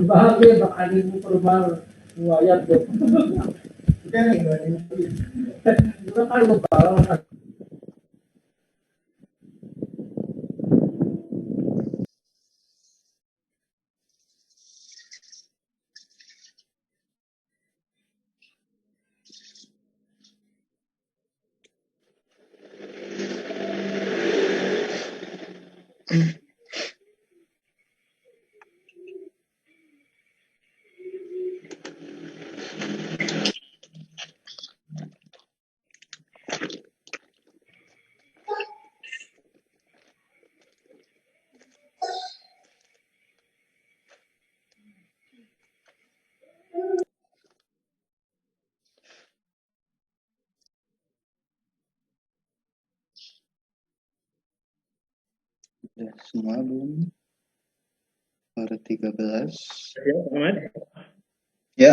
Bahagia bak alimu perubahan wayat do. Bukan kan lupa. Semua belum? Per 13. Ya, Ahmad. Ya.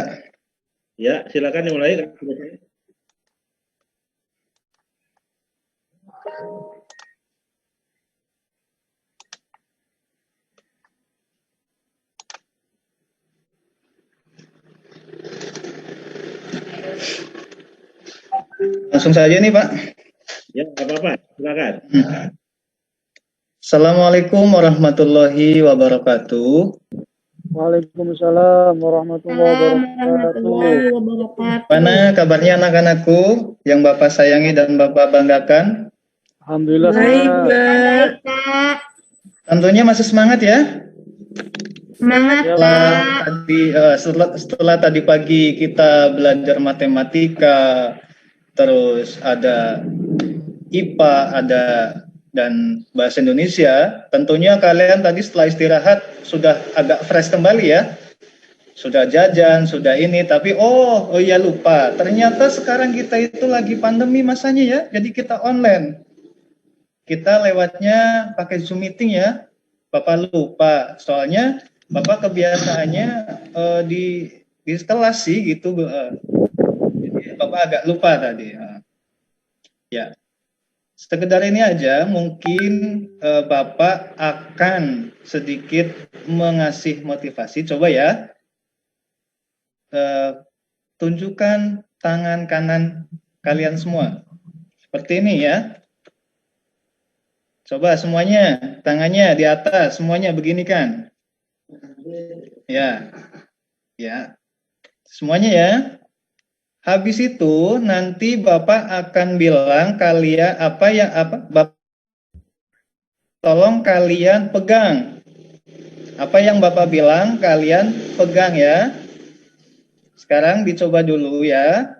Ya, silakan dimulai. Langsung saja nih, Pak. Ya, nggak apa-apa. Silakan. Assalamualaikum warahmatullahi wabarakatuh. Waalaikumsalam warahmatullahi wabarakatuh. Mana kabarnya anak-anakku yang Bapak sayangi dan Bapak banggakan? Alhamdulillah Baik, Kak. Tentunya masih semangat ya? Semangat, Setelah tadi pagi kita belajar matematika, terus ada IPA, ada dan bahasa Indonesia. Tentunya kalian tadi setelah istirahat sudah agak fresh kembali ya. Sudah jajan, sudah ini, tapi oh iya lupa. Ternyata sekarang kita itu lagi pandemi masanya ya. Jadi kita online. Kita lewatnya pakai Zoom meeting ya. Bapak lupa. Soalnya Bapak kebiasaannya di kelas sih gitu. Jadi Bapak agak lupa tadi. Ya. Sekedar ini aja, mungkin Bapak akan sedikit mengasih motivasi. Coba ya, tunjukkan tangan kanan kalian semua. Seperti ini ya. Coba semuanya, tangannya di atas, semuanya begini kan? Ya, ya. Semuanya ya. Habis itu nanti Bapak akan bilang kalian Bapak tolong kalian pegang. Apa yang Bapak bilang kalian pegang ya. Sekarang dicoba dulu ya.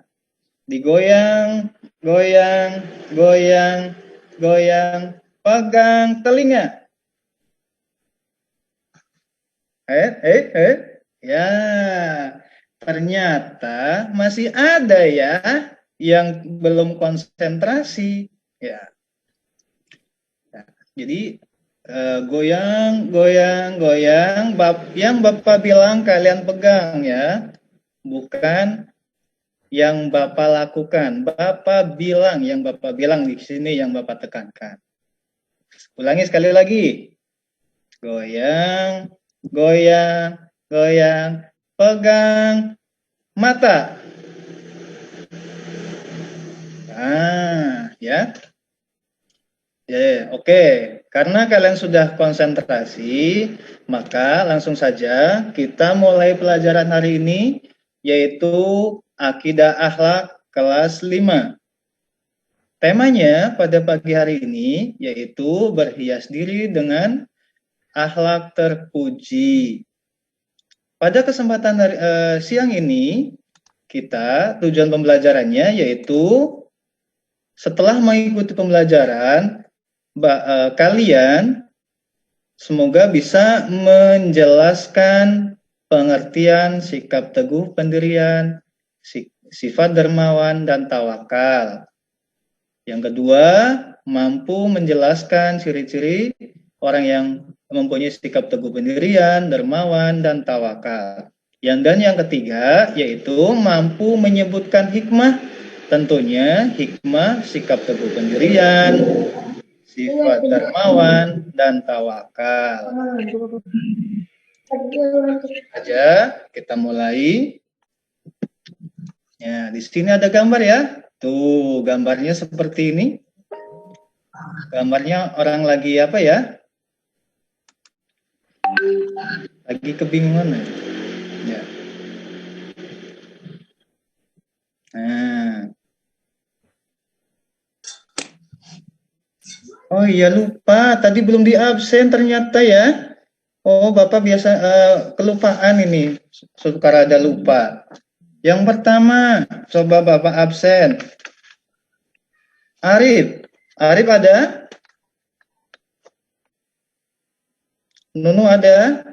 Digoyang, goyang, goyang, goyang, pegang telinga. Ya. Ternyata masih ada ya yang belum konsentrasi ya. Jadi goyang, goyang, goyang. Yang Bapak bilang kalian pegang ya, bukan yang Bapak lakukan. Bapak bilang, yang Bapak bilang di sini yang Bapak tekankan. Ulangi sekali lagi. Goyang, goyang, goyang. Pegang mata. Ya. Ya, oke. Karena kalian sudah konsentrasi, maka langsung saja kita mulai pelajaran hari ini, yaitu Akidah Akhlak kelas 5. Temanya pada pagi hari ini yaitu berhias diri dengan akhlak terpuji. Pada kesempatan siang ini, tujuan pembelajarannya yaitu setelah mengikuti pembelajaran, kalian semoga bisa menjelaskan pengertian sikap teguh pendirian, sifat dermawan, dan tawakal. Yang kedua, mampu menjelaskan ciri-ciri orang yang mempunyai sikap teguh pendirian, dermawan, dan tawakal. Dan yang ketiga, yaitu mampu menyebutkan hikmah, tentunya hikmah, sikap teguh pendirian, sifat dermawan, dan tawakal. Aja, kita mulai. Ya, di sini ada gambar ya. Tuh, gambarnya seperti ini. Gambarnya orang lagi apa ya? Lagi kebingungan. Ya. Nah. Oh iya, lupa. Tadi belum di absen ternyata ya. Oh, Bapak biasa kelupaan ini. Suka ada lupa. Yang pertama, coba Bapak absen. Arif ada? Nunu ada?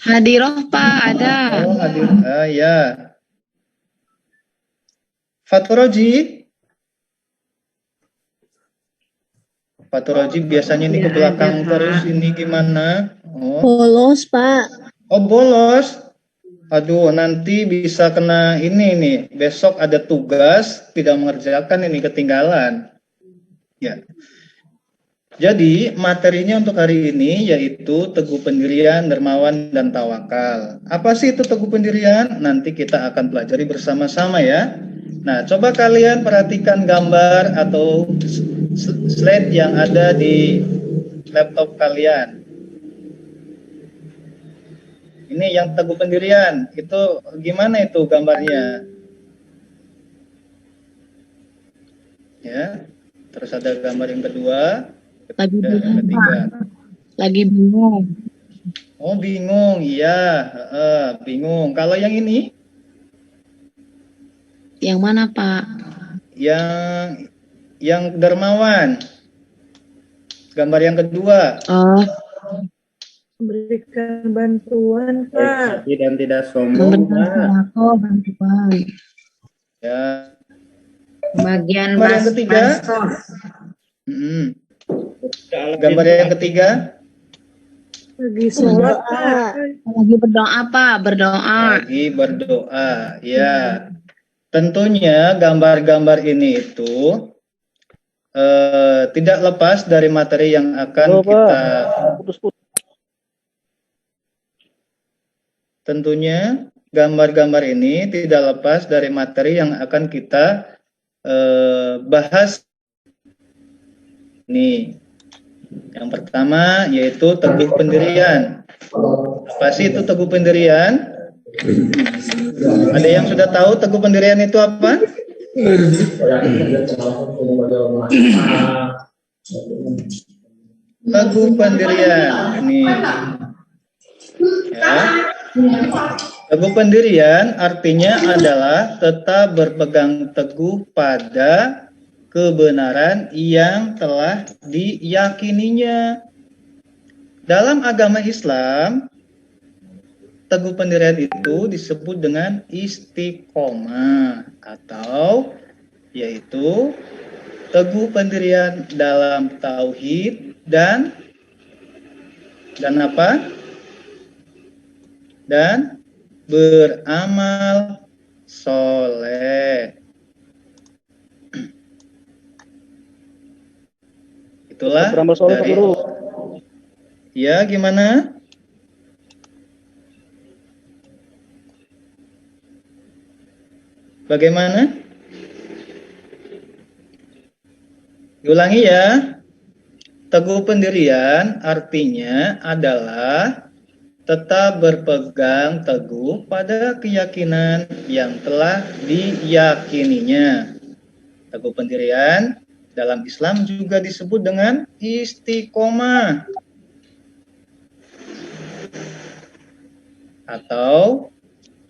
Hadiroh Pak, ada. Oh, hadir. Ya. Faturoji biasanya ini ke belakang terus, ini gimana? Oh. Bolos, Pak. Oh, bolos. Aduh, nanti bisa kena ini nih. Besok ada tugas, tidak mengerjakan, ini ketinggalan. Ya. Jadi, materinya untuk hari ini yaitu teguh pendirian, dermawan, dan tawakal. Apa sih itu teguh pendirian? Nanti kita akan pelajari bersama-sama ya. Nah, coba kalian perhatikan gambar atau slide yang ada di laptop kalian. Ini yang teguh pendirian, itu gimana itu gambarnya? Ya, terus ada gambar yang kedua, Lagi dan yang bingung, ketiga. Pak. Lagi bingung. Oh, bingung, iya, bingung. Kalau yang ini? Yang mana, Pak? Yang dermawan. Gambar yang kedua. Oh, Berikan bantuan, Pak. Baik dan tidak sombong, memberikan Pak. sembako bantuan. Ya. Bagian Gambar yang ketiga. Gambar yang ketiga. Lagi sholat, Pak. Lagi berdoa, Pak. Berdoa. Lagi berdoa. Ya. Tentunya gambar-gambar ini itu tidak lepas dari materi yang akan kita. Tentunya gambar-gambar ini tidak lepas dari materi yang akan kita bahas. Nih, yang pertama yaitu teguh pendirian. Apa sih itu teguh pendirian? Ada yang sudah tahu teguh pendirian itu apa? Teguh pendirian. Nih. Ya. Teguh pendirian artinya adalah tetap berpegang teguh pada kebenaran yang telah diyakininya. Dalam agama Islam, teguh pendirian itu disebut dengan istiqomah atau yaitu teguh pendirian dalam tauhid dan apa? Dan beramal soleh. Itulah dari. Ya, gimana? Bagaimana? Diulangi ya. Teguh pendirian artinya adalah tetap berpegang teguh pada keyakinan yang telah diyakininya. Teguh pendirian dalam Islam juga disebut dengan istiqomah atau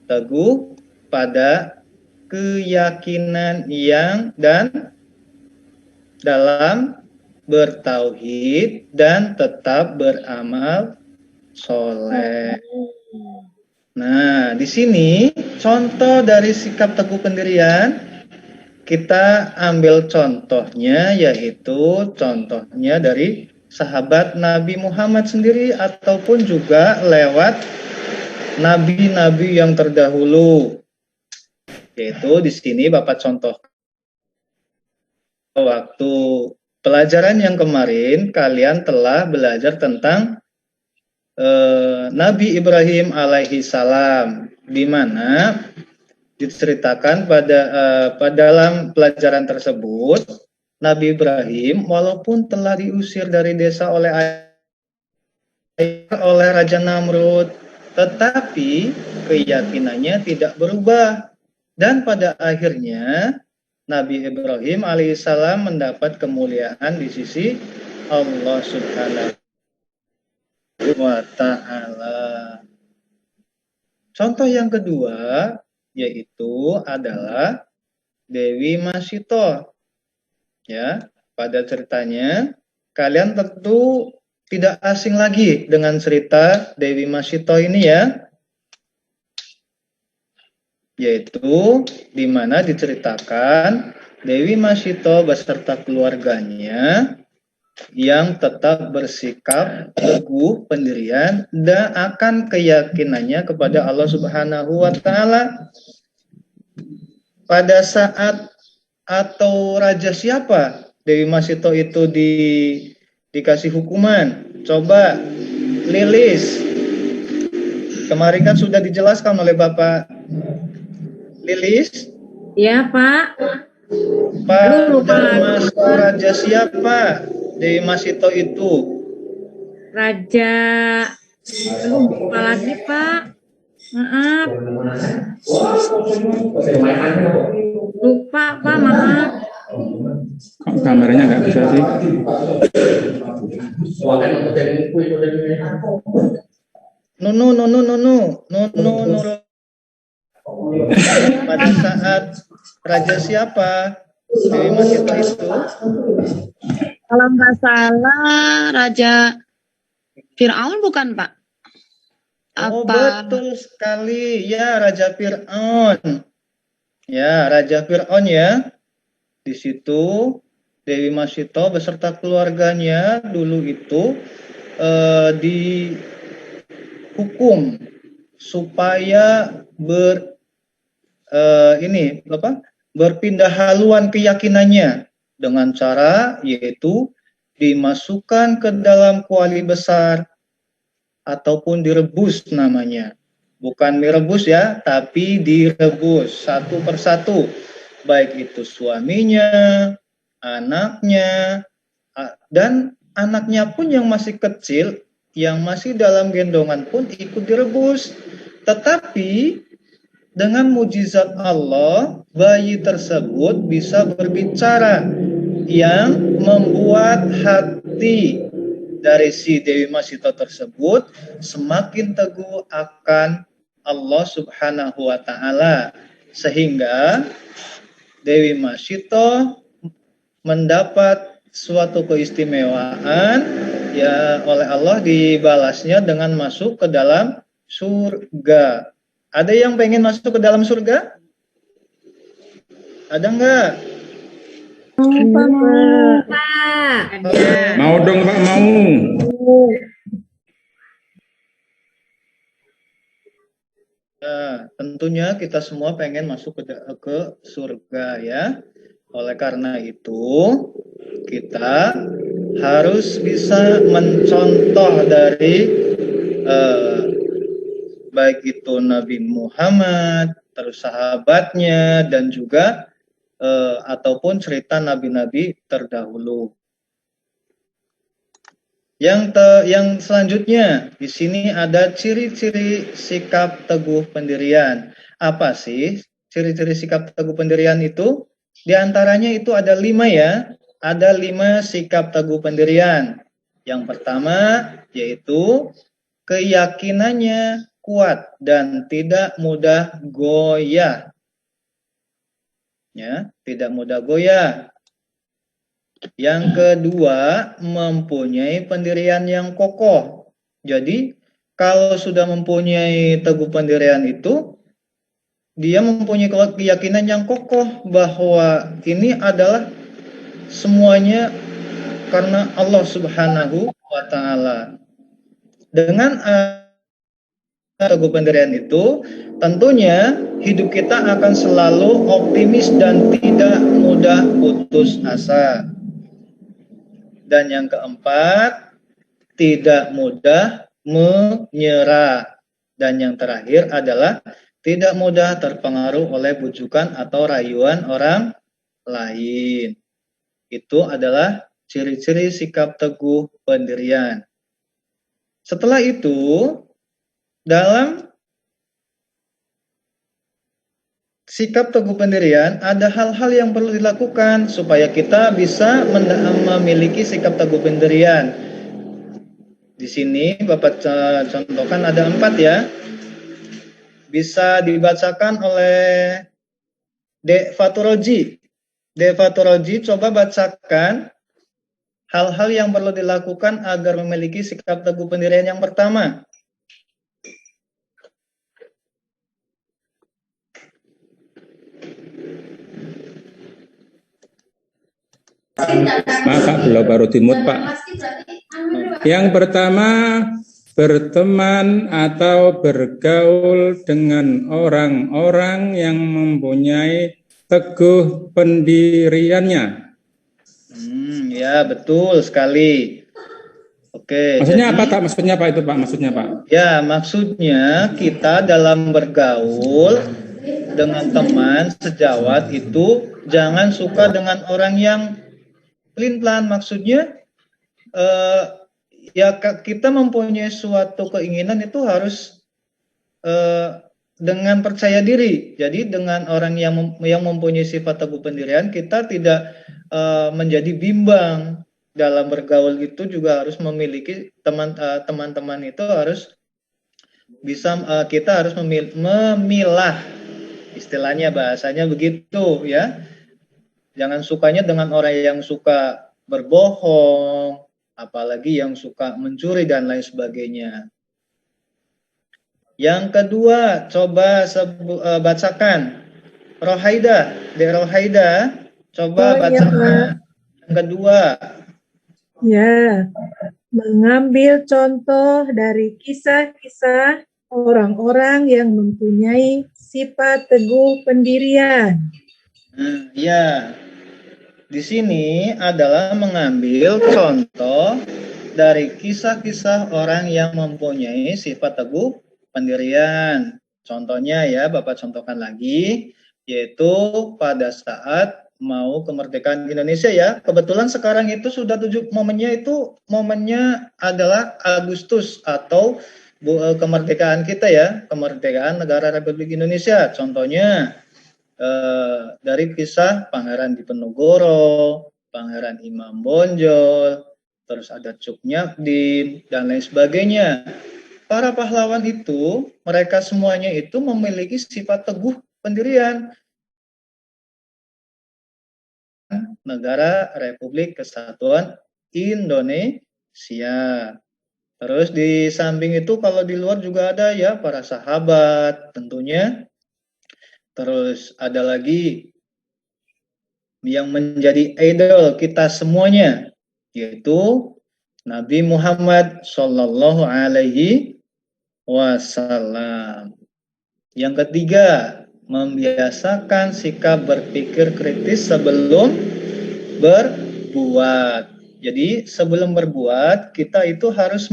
teguh pada keyakinan yang dan dalam bertauhid dan tetap beramal soleh. Nah, di sini contoh dari sikap teguh pendirian, kita ambil contohnya, yaitu contohnya dari sahabat Nabi Muhammad sendiri ataupun juga lewat nabi-nabi yang terdahulu. Yaitu di sini Bapak contoh waktu pelajaran yang kemarin kalian telah belajar tentang Nabi Ibrahim alaihi salam, di mana diceritakan pada dalam pelajaran tersebut Nabi Ibrahim walaupun telah diusir dari desa oleh Raja Namrud, tetapi keyakinannya tidak berubah dan pada akhirnya Nabi Ibrahim alaihissalam mendapat kemuliaan di sisi Allah Subhanahu wa ta'ala. Contoh yang kedua yaitu adalah Dewi Masito. Ya, pada ceritanya kalian tentu tidak asing lagi dengan cerita Dewi Masito ini ya. Yaitu di mana diceritakan Dewi Masito beserta keluarganya yang tetap bersikap teguh pendirian dan akan keyakinannya kepada Allah Subhanahu wa ta'ala. Pada saat atau raja siapa Dewi Masito itu dikasih hukuman? Coba Lilis. Kemarin kan sudah dijelaskan oleh Bapak Lilis. Ya, Pak. Pada masa raja siapa Dewi Masito itu? Raja. Lupa lagi, Pak. Maaf. Lupa, Pak. Maaf. Kok kameranya nggak bisa sih? No. Pada saat raja siapa Dewi Masito itu? Kalau nggak salah Raja Fir'aun bukan, Pak? Oh, Apa? betul sekali. Ya, Raja Fir'aun. Ya, Raja Fir'aun ya. Di situ Dewi Masito beserta keluarganya dulu itu dihukum supaya berpindah haluan keyakinannya dengan cara yaitu dimasukkan ke dalam kuali besar ataupun direbus namanya. Bukan direbus ya, tapi direbus satu persatu. Baik itu suaminya, anaknya, dan anaknya pun yang masih kecil, yang masih dalam gendongan pun ikut direbus. Tetapi dengan mujizat Allah, bayi tersebut bisa berbicara yang membuat hati dari si Dewi Masito tersebut semakin teguh akan Allah Subhanahu wa ta'ala, sehingga Dewi Masito mendapat suatu keistimewaan ya oleh Allah, dibalasnya dengan masuk ke dalam surga. Ada yang pengen masuk ke dalam surga? Ada enggak? Pak. Mau dong, Pak, mau. Ya, tentunya kita semua pengen masuk ke surga ya. Oleh karena itu, kita harus bisa mencontoh dari baik itu Nabi Muhammad, terus sahabatnya, dan juga ataupun cerita nabi-nabi terdahulu. Yang selanjutnya di sini ada ciri-ciri sikap teguh pendirian. Apa sih ciri-ciri sikap teguh pendirian itu? Di antaranya itu ada 5 ya. Ada 5 sikap teguh pendirian. Yang pertama yaitu keyakinannya kuat dan tidak mudah goyah. Ya, tidak mudah goyah. Yang kedua, mempunyai pendirian yang kokoh. Jadi, kalau sudah mempunyai teguh pendirian itu, dia mempunyai keyakinan yang kokoh bahwa ini adalah semuanya karena Allah Subhanahu wa Ta'ala. Dengan teguh pendirian itu, tentunya hidup kita akan selalu optimis dan tidak mudah putus asa. Dan yang keempat, tidak mudah menyerah. Dan yang terakhir adalah tidak mudah terpengaruh oleh bujukan atau rayuan orang lain. Itu adalah ciri-ciri sikap teguh pendirian. Setelah itu, dalam sikap teguh pendirian, ada hal-hal yang perlu dilakukan supaya kita bisa memiliki sikap teguh pendirian. Di sini Bapak contohkan ada 4 ya. Bisa dibacakan oleh Dek Faturoji. Dek Faturoji, coba bacakan hal-hal yang perlu dilakukan agar memiliki sikap teguh pendirian yang pertama. Maka belum baru dimut Pak. Yang pertama, berteman atau bergaul dengan orang-orang yang mempunyai teguh pendiriannya. Ya, betul sekali. Oke. Maksudnya jadi, apa Pak? Maksudnya apa itu Pak? Maksudnya Pak? Ya, maksudnya kita dalam bergaul dengan teman sejawat itu jangan suka dengan orang yang pelin-pelan. Maksudnya ya kita mempunyai suatu keinginan itu harus dengan percaya diri. Jadi dengan orang yang mempunyai sifat teguh pendirian, kita tidak menjadi bimbang dalam bergaul. Itu juga harus memiliki teman-teman itu harus bisa kita harus memilah, istilahnya bahasanya begitu ya. Jangan sukanya dengan orang yang suka berbohong, apalagi yang suka mencuri dan lain sebagainya. Yang kedua, coba bacakan. Rohaida, Dek Rohaida, coba bacakan. Yang kedua. Ya, mengambil contoh dari kisah-kisah orang-orang yang mempunyai sifat teguh pendirian. Ya, di sini adalah mengambil contoh dari kisah-kisah orang yang mempunyai sifat teguh pendirian. Contohnya ya, Bapak contohkan lagi, yaitu pada saat mau kemerdekaan Indonesia ya. Kebetulan sekarang itu sudah momennya adalah Agustus atau kemerdekaan kita ya, kemerdekaan negara Republik Indonesia. Contohnya dari kisah Pangeran Diponegoro, Pangeran Imam Bonjol, terus ada Cuk Nyakdin, dan lain sebagainya. Para pahlawan itu, mereka semuanya itu memiliki sifat teguh pendirian. Negara Republik Kesatuan Indonesia. Terus di samping itu kalau di luar juga ada ya para sahabat tentunya. Terus ada lagi yang menjadi idol kita semuanya, yaitu Nabi Muhammad Shallallahu Alaihi Wasallam. Yang ketiga, membiasakan sikap berpikir kritis sebelum berbuat. Jadi sebelum berbuat kita itu harus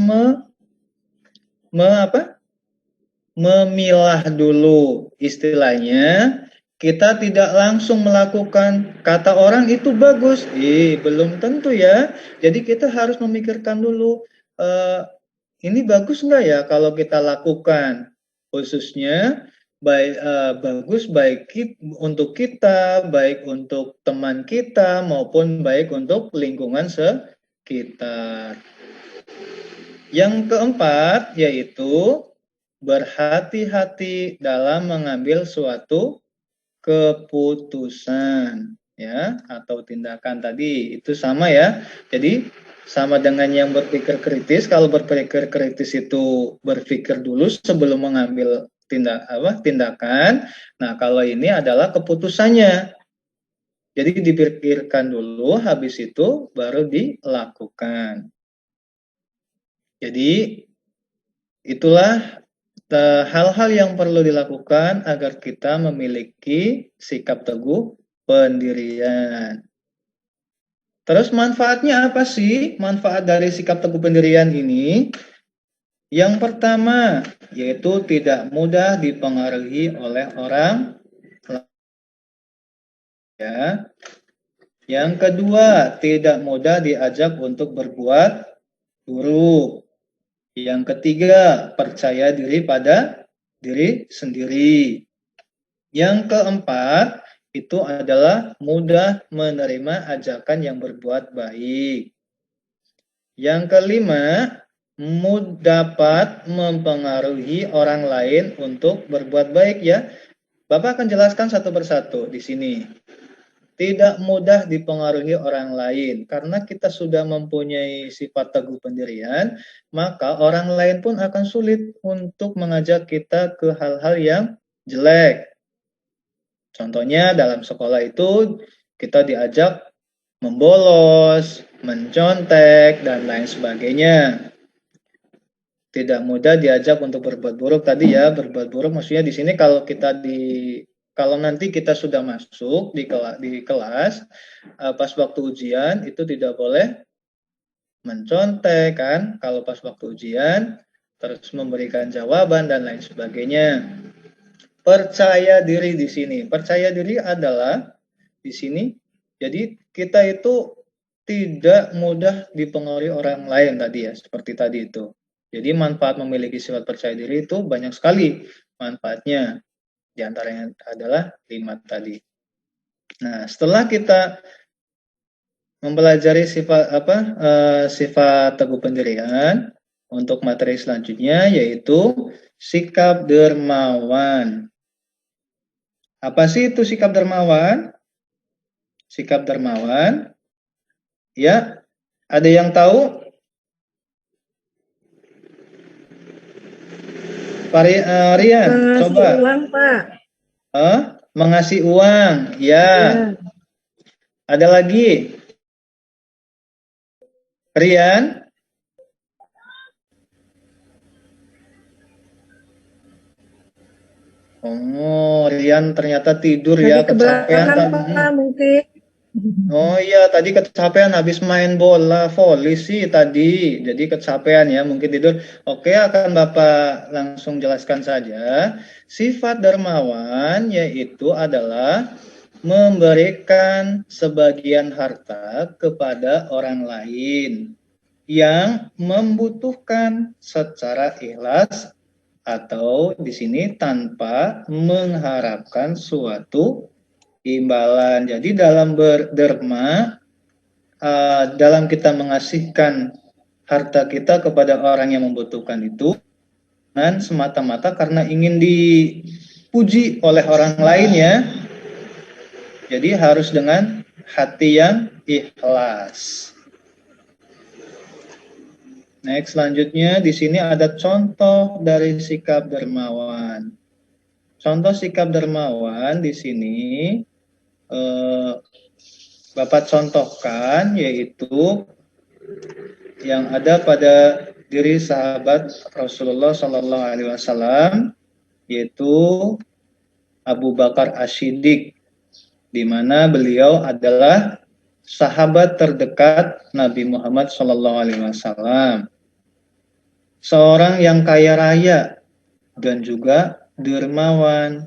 memilah dulu, istilahnya kita tidak langsung melakukan. Kata orang itu bagus, belum tentu ya. Jadi kita harus memikirkan dulu, ini bagus nggak ya kalau kita lakukan, khususnya bagus baik untuk kita, baik untuk teman kita, maupun baik untuk lingkungan sekitar. Yang keempat yaitu berhati-hati dalam mengambil suatu keputusan, ya, atau tindakan tadi. Itu sama ya. Jadi sama dengan yang berpikir kritis. Kalau berpikir kritis itu berpikir dulu sebelum mengambil tindakan. Nah, kalau ini adalah keputusannya. Jadi dipikirkan dulu, habis itu baru dilakukan. Jadi itulah hal-hal yang perlu dilakukan agar kita memiliki sikap teguh pendirian. Terus manfaatnya apa sih? Manfaat dari sikap teguh pendirian ini? Yang pertama, yaitu tidak mudah dipengaruhi oleh orang lain. Ya. Yang kedua, tidak mudah diajak untuk berbuat buruk. Yang ketiga, percaya diri pada diri sendiri. Yang keempat, itu adalah mudah menerima ajakan yang berbuat baik. Yang kelima, dapat mempengaruhi orang lain untuk berbuat baik ya. Bapak akan jelaskan satu persatu di sini. Tidak mudah dipengaruhi orang lain. Karena kita sudah mempunyai sifat teguh pendirian, maka orang lain pun akan sulit untuk mengajak kita ke hal-hal yang jelek. Contohnya dalam sekolah itu kita diajak membolos, mencontek, dan lain sebagainya. Tidak mudah diajak untuk berbuat buruk tadi ya. Berbuat buruk maksudnya di sini kalau nanti kita sudah masuk di kelas, pas waktu ujian itu tidak boleh mencontek kan, kalau pas waktu ujian, terus memberikan jawaban dan lain sebagainya. Percaya diri di sini. Percaya diri adalah di sini, jadi kita itu tidak mudah dipengaruhi orang lain tadi ya, seperti tadi itu. Jadi manfaat memiliki sifat percaya diri itu banyak sekali manfaatnya. Di antaranya adalah 5 tadi. Nah, setelah kita mempelajari sifat teguh pendirian, untuk materi selanjutnya yaitu sikap dermawan. Apa sih itu sikap dermawan? Sikap dermawan, ya, ada yang tahu? Rian, coba. Uang, Pak. Mengasih uang, ya. Ada lagi? Rian? Oh, Rian ternyata tidur ya, kecapean. Pak, mungkin. Oh iya, tadi kecapean habis main bola voli sih tadi. Jadi kecapean ya, mungkin tidur. Oke, akan Bapak langsung jelaskan saja. Sifat dermawan yaitu adalah memberikan sebagian harta kepada orang lain yang membutuhkan secara ikhlas atau di sini tanpa mengharapkan suatu imbalan. Jadi dalam berderma, dalam kita mengasihkan harta kita kepada orang yang membutuhkan itu, dan semata-mata karena ingin dipuji oleh orang lain ya. Jadi harus dengan hati yang ikhlas. Next, selanjutnya di sini ada contoh dari sikap dermawan. Contoh sikap dermawan di sini Bapak contohkan yaitu yang ada pada diri sahabat Rasulullah Shallallahu Alaihi Wasallam, yaitu Abu Bakar As-Siddiq, di mana beliau adalah sahabat terdekat Nabi Muhammad Shallallahu Alaihi Wasallam, seorang yang kaya raya dan juga dermawan.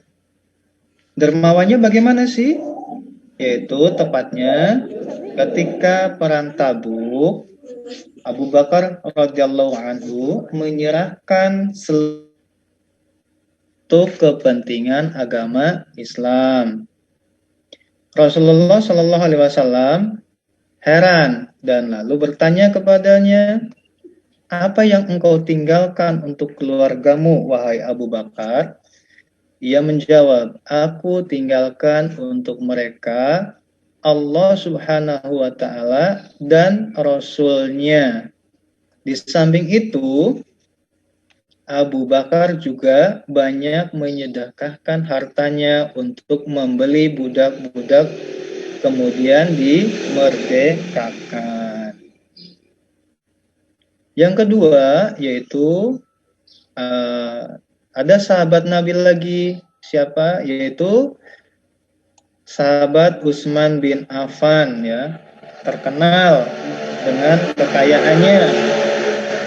Dermawannya bagaimana sih? Yaitu tepatnya ketika perang Tabuk, Abu Bakar radhiyallahu anhu menyerahkan seluruh kepentingan agama Islam. Rasulullah Shallallahu Alaihi Wasallam heran dan lalu bertanya kepadanya, apa yang engkau tinggalkan untuk keluargamu, wahai Abu Bakar? Ia menjawab, aku tinggalkan untuk mereka Allah Subhanahu wa Ta'ala dan Rasul-Nya. Di samping itu, Abu Bakar juga banyak menyedekahkan hartanya untuk membeli budak-budak kemudian dimerdekakan. Yang kedua yaitu ada sahabat Nabi lagi, siapa? Yaitu sahabat Utsman bin Affan, ya, terkenal dengan kekayaannya.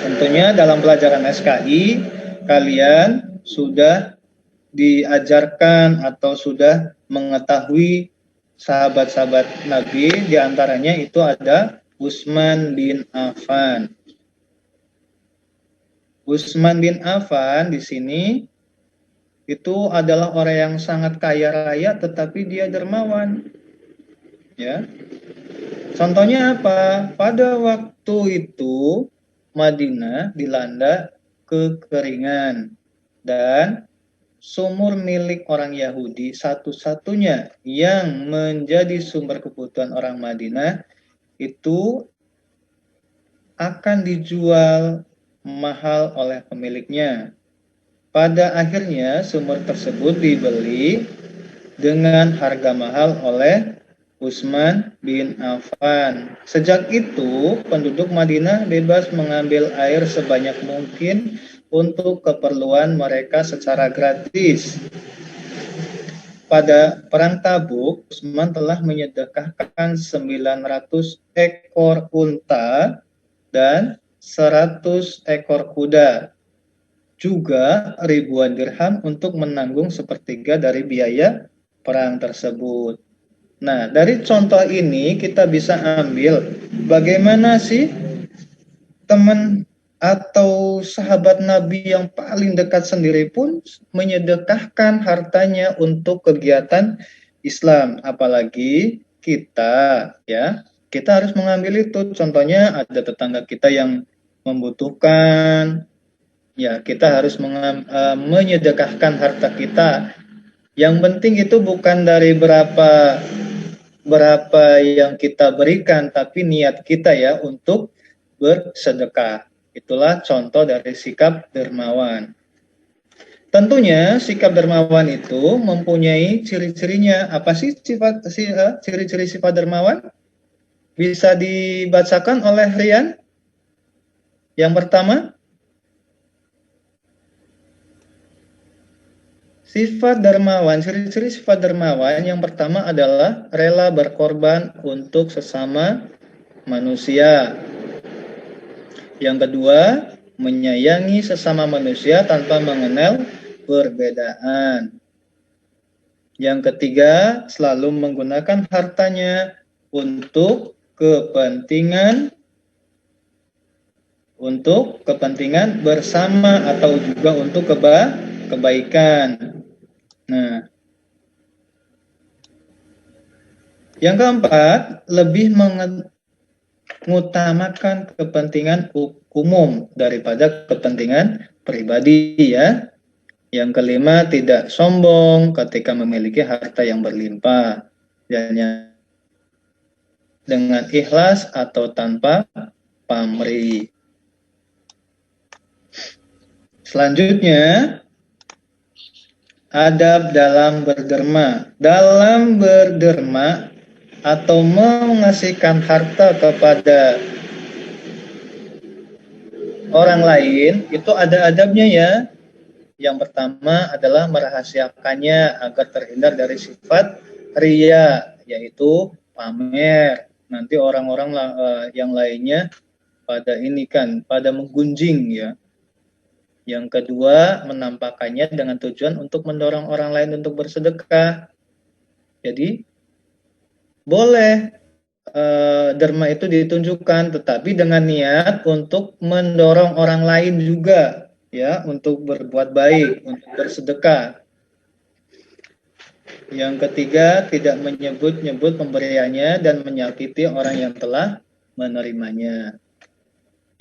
Tentunya dalam pelajaran SKI kalian sudah diajarkan atau sudah mengetahui sahabat-sahabat Nabi, diantaranya itu ada Utsman bin Affan. Utsman bin Affan di sini itu adalah orang yang sangat kaya raya tetapi dia dermawan. Ya. Contohnya apa? Pada waktu itu Madinah dilanda kekeringan dan sumur milik orang Yahudi satu-satunya yang menjadi sumber kebutuhan orang Madinah itu akan dijual mahal oleh pemiliknya. Pada akhirnya sumur tersebut dibeli dengan harga mahal oleh Utsman bin Affan. Sejak itu penduduk Madinah bebas mengambil air sebanyak mungkin untuk keperluan mereka secara gratis. Pada perang Tabuk, Utsman telah menyedekahkan 900 ekor unta dan 100 ekor kuda, juga ribuan dirham untuk menanggung sepertiga dari biaya perang tersebut. Nah, dari contoh ini kita bisa ambil bagaimana sih teman atau sahabat Nabi yang paling dekat sendiri pun menyedekahkan hartanya untuk kegiatan Islam, apalagi kita, ya. Kita harus mengambil itu. Contohnya ada tetangga kita yang membutuhkan, ya kita harus menyedekahkan harta kita. Yang penting itu bukan dari berapa yang kita berikan, tapi niat kita ya untuk bersedekah. Itulah contoh dari sikap dermawan. Tentunya sikap dermawan itu mempunyai ciri-cirinya. Apa sih ciri-ciri sifat dermawan? Bisa dibacakan oleh Rian? Yang pertama, sifat dermawan, ciri-ciri sifat dermawan yang pertama adalah rela berkorban untuk sesama manusia. Yang kedua, menyayangi sesama manusia tanpa mengenal perbedaan. Yang ketiga, selalu menggunakan hartanya untuk kepentingan bersama atau juga untuk kebaikan. Nah, yang keempat, lebih mengutamakan kepentingan umum daripada kepentingan pribadi, ya. Yang kelima, tidak sombong ketika memiliki harta yang berlimpah, dan dengan ikhlas atau tanpa pamrih. Selanjutnya, adab dalam berderma. Dalam berderma atau mengasihkan harta kepada orang lain, itu ada adabnya ya. Yang pertama adalah merahasiakannya agar terhindar dari sifat riya, yaitu pamer. Nanti orang-orang yang lainnya pada menggunjing ya. Yang kedua, menampakkannya dengan tujuan untuk mendorong orang lain untuk bersedekah. Jadi boleh derma itu ditunjukkan, tetapi dengan niat untuk mendorong orang lain juga, ya, untuk berbuat baik, untuk bersedekah. Yang ketiga, tidak menyebut-nyebut pemberiannya dan menyakiti orang yang telah menerimanya.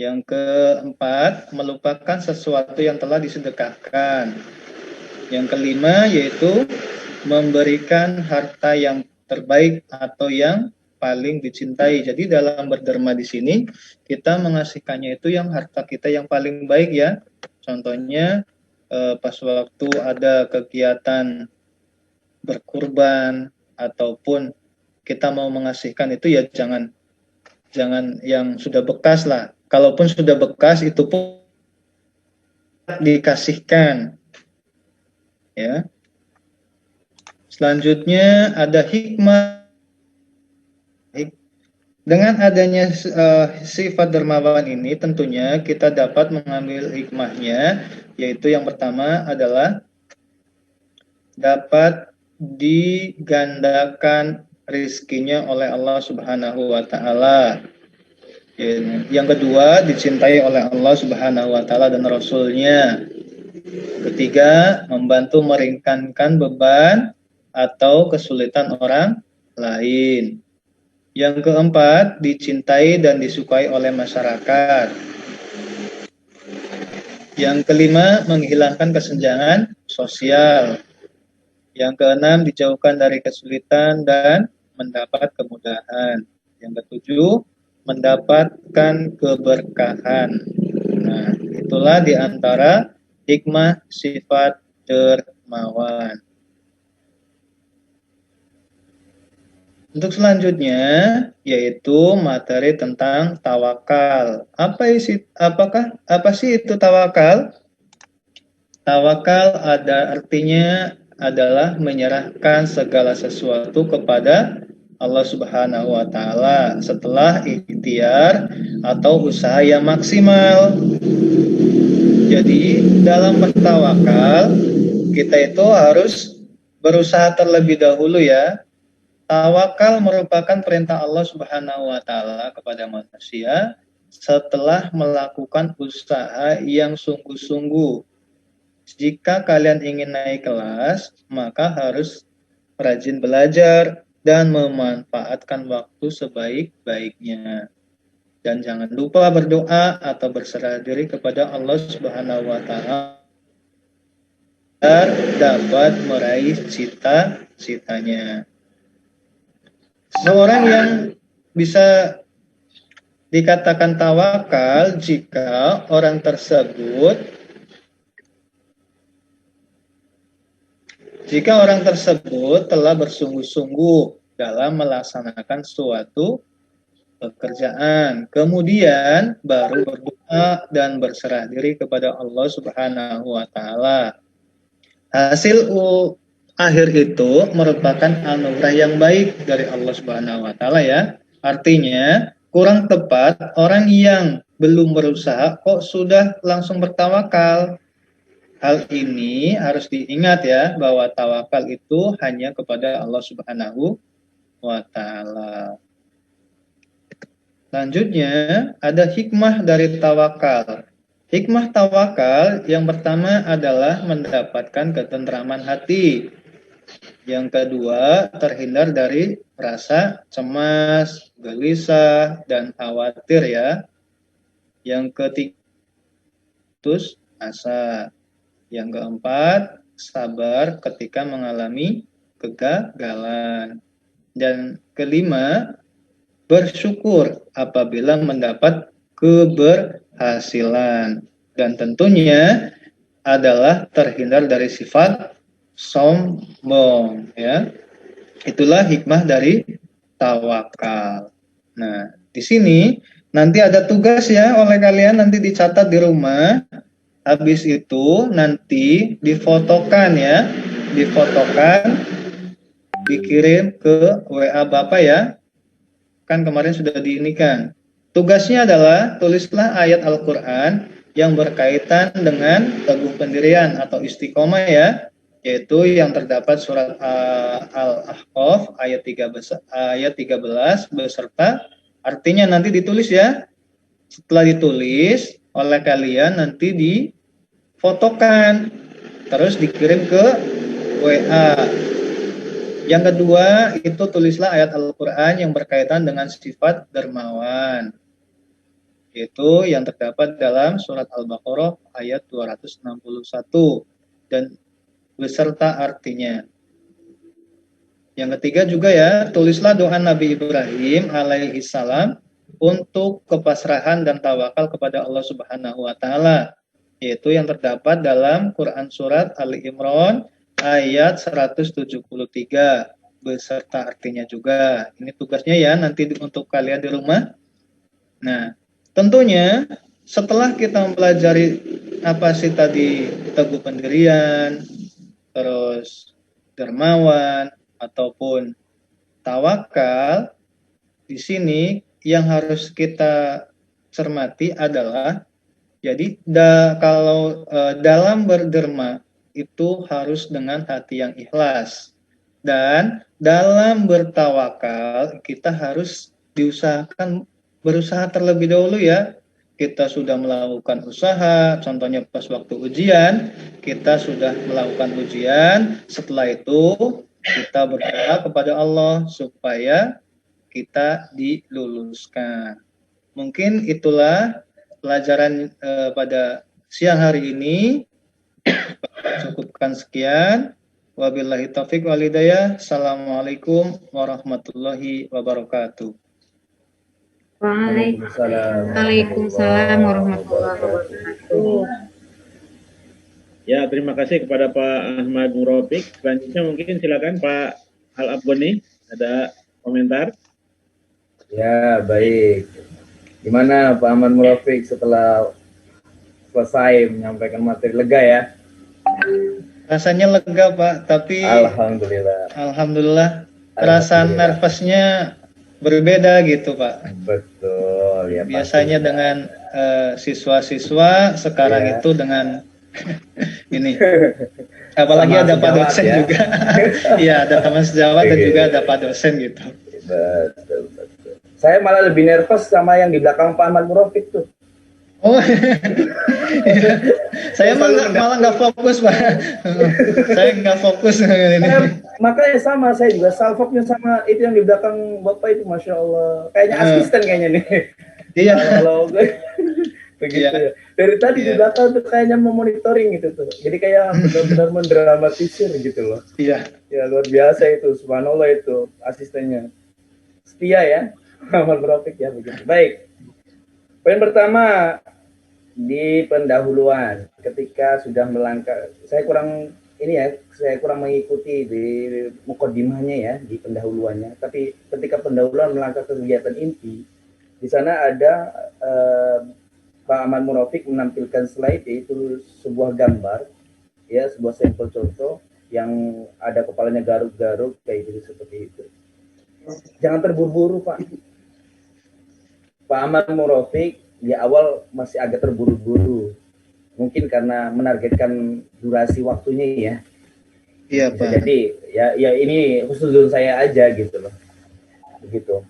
Yang keempat, melupakan sesuatu yang telah disedekahkan. Yang kelima, yaitu memberikan harta yang terbaik atau yang paling dicintai. Jadi dalam berderma di sini kita mengasihkannya itu yang harta kita yang paling baik, ya. Contohnya pas waktu ada kegiatan berkurban ataupun kita mau mengasihkan itu, ya jangan yang sudah bekas lah. Kalaupun sudah bekas itu pun dikasihkan, ya. Selanjutnya ada hikmah. Dengan adanya sifat dermawan ini tentunya kita dapat mengambil hikmahnya, yaitu yang pertama adalah dapat digandakan rizkinya oleh Allah Subhanahu wa Ta'ala. Yang kedua, dicintai oleh Allah Subhanahu wa Ta'ala dan Rasul-Nya. Ketiga, membantu meringankan beban atau kesulitan orang lain. Yang keempat, dicintai dan disukai oleh masyarakat. Yang kelima, menghilangkan kesenjangan sosial. Yang keenam, dijauhkan dari kesulitan dan mendapat kemudahan. Yang ketujuh, mendapatkan keberkahan. Nah, itulah di antara hikmah sifat dermawan. Untuk selanjutnya, yaitu materi tentang tawakal. Apa sih itu tawakal? Tawakal artinya adalah menyerahkan segala sesuatu kepada Allah Subhanahu wa Ta'ala setelah ikhtiar atau usaha yang maksimal. Jadi dalam bertawakal kita itu harus berusaha terlebih dahulu, ya. Tawakal merupakan perintah Allah Subhanahu wa Ta'ala kepada manusia setelah melakukan usaha yang sungguh-sungguh. Jika kalian ingin naik kelas, maka harus rajin belajar dan memanfaatkan waktu sebaik-baiknya. Dan jangan lupa berdoa atau berserah diri kepada Allah Subhanahu wa Ta'ala agar dapat meraih cita-citanya. Seorang yang bisa dikatakan tawakal jika orang tersebut telah bersungguh-sungguh dalam melaksanakan suatu pekerjaan, kemudian baru berdoa dan berserah diri kepada Allah Subhanahu wa Ta'ala. Hasil akhir itu merupakan anugerah yang baik dari Allah Subhanahu wa Ta'ala, ya. Artinya kurang tepat orang yang belum berusaha kok sudah langsung bertawakal. Hal ini harus diingat, ya, bahwa tawakal itu hanya kepada Allah Subhanahu wa Ta'ala. Selanjutnya ada hikmah dari tawakal. Hikmah tawakal yang pertama adalah mendapatkan ketentraman hati. Yang kedua, terhindar dari rasa cemas, gelisah, dan khawatir, ya. Yang ketiga, putus asa. Yang keempat, sabar ketika mengalami kegagalan. Dan kelima, bersyukur apabila mendapat keberhasilan. Dan tentunya adalah terhindar dari sifat sombong, ya. Itulah hikmah dari tawakal. Nah, di sini nanti ada tugas, ya, oleh kalian, nanti dicatat di rumah. Habis itu nanti difotokan, ya. Difotokan, dikirim ke WA Bapak, ya. Kan kemarin sudah diinikan. Tugasnya adalah tulislah ayat Al-Quran yang berkaitan dengan teguh pendirian atau istiqomah, ya. yaitu yang terdapat surat Al-Ahqaf ayat 13 beserta artinya nanti ditulis ya. Setelah ditulis oleh kalian nanti difotokan terus dikirim ke WA. Yang kedua itu tulislah ayat Al-Quran yang berkaitan dengan sifat dermawan, yaitu yang terdapat dalam surat Al-Baqarah ayat 261 dan beserta artinya. Yang ketiga juga ya, tulislah doa Nabi Ibrahim alaihi salam untuk kepasrahan dan tawakal kepada Allah Subhanahu wa taala, yaitu yang terdapat dalam Quran surat Ali Imran ayat 173 beserta artinya juga. Ini tugasnya ya nanti untuk kalian di rumah. Nah, tentunya setelah kita mempelajari apa sih tadi teguh pendirian, terus dermawan ataupun tawakal, di sini yang harus kita cermati adalah jadi kalau dalam berderma itu harus dengan hati yang ikhlas, dan dalam bertawakal kita harus berusaha terlebih dahulu ya. Kita sudah melakukan usaha, contohnya pas waktu ujian, kita sudah melakukan ujian, setelah itu kita berdoa kepada Allah supaya kita diluluskan. Mungkin itulah pelajaran pada siang hari ini. Cukupkan sekian. Wabillahi taufiq wal hidayah. Assalamualaikum warahmatullahi wabarakatuh. Waalaikumsalam warahmatullahi wabarakatuh. Ya, terima kasih kepada Pak Ahmad Murofik. Selanjutnya mungkin silakan Pak Al-Abgoni, ada komentar. Ya, baik. Gimana Pak Ahmad Murofik setelah selesai menyampaikan materi, lega ya? Rasanya lega Pak, tapi Alhamdulillah perasaan nervousnya berbeda gitu Pak. Betul ya. Biasanya pasti, dengan siswa-siswa, sekarang ya. Itu dengan ini. Apalagi ada Pak dosen ya? Juga. Iya, ada teman sejawat dan juga ada Pak dosen gitu. Betul. Saya malah lebih nervous sama yang di belakang Pak Ahmad Murofik tuh. Oh, saya malah nggak fokus Pak. Saya nggak fokus ini. Makanya sama, saya juga salfoknya sama itu yang di belakang Bapak itu, Masya Allah. Kayaknya asisten kayaknya nih. Iya. Kalau begitu ya. Dari tadi di belakang tuh kayaknya memonitoring gitu tuh. Jadi kayak benar-benar mendramatisir gitu loh. Iya. Ya luar biasa itu, subhanallah itu asistennya. Setia ya, Ahmad Murofik ya begitu. Baik. Poin pertama di pendahuluan, ketika sudah melangkah, saya kurang mengikuti di mukodimahnya ya, di pendahuluannya. Tapi ketika pendahuluan melangkah ke kegiatan inti, di sana ada Pak Ahmad Murofik menampilkan slide, yaitu sebuah gambar, ya, sebuah sampel contoh yang ada kepalanya garuk-garuk kayak gitu, seperti itu. Jangan terburu-buru Pak. Pak Ahmad Murofik di awal masih agak terburu-buru, mungkin karena menargetkan durasi waktunya ya. Iya Pak. Jadi ya ini husnuzon saya aja gitu loh, begitu.